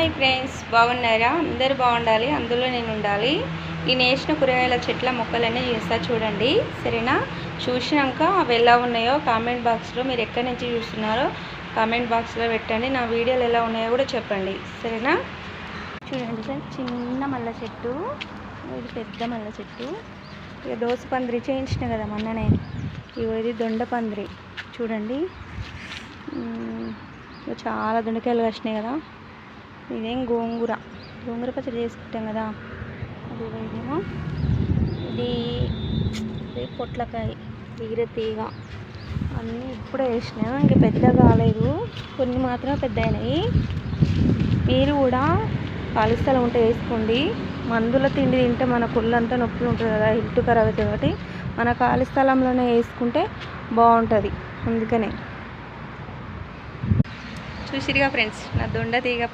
Hi friends, బాగున్నారా? అందరూ బాగుండాలి, అందులో నేను ఉండాలి. నేను వేసిన కూరగాయల చెట్ల మొక్కలన్నీ చేస్తా చూడండి, సరేనా? చూసినాక అవి ఎలా ఉన్నాయో కామెంట్ బాక్స్లో, మీరు ఎక్కడి నుంచి చూస్తున్నారో కామెంట్ బాక్స్లో పెట్టండి. నా వీడియోలు ఎలా ఉన్నాయో కూడా చెప్పండి, సరేనా? చూడండి సార్, చిన్న మల్ల చెట్టు, ఇది పెద్ద మల్ల చెట్టు. ఇక దోస పందిరి చేయించిన కదా మొన్ననే, ఇది దొండ పందిరి చూడండి. చాలా దొండకాయలు వచ్చినాయి కదా. ఇదేం గోంగూర పచ్చడి చేసుకుంటాం కదా, అది ఇదేమో ఇది పొట్లకాయ, తీగ అన్నీ ఇప్పుడే వేసినా, ఇంకా పెద్ద కాలేదు, కొన్ని మాత్రమే పెద్ద అయినాయి. మీరు కూడా ఖాళీ స్థలం ఉంటే వేసుకోండి. మందుల తిండి తింటే మన కుళ్ళంతా నొప్పులు ఉంటుంది కదా, హెల్త్ ఖరాబ్ అవుతుంది. కాబట్టి మన ఖాళీ స్థలంలోనే వేసుకుంటే బాగుంటుంది. అందుకనే చూసిరుగా ఫ్రెండ్స్, నా దొండ తీగ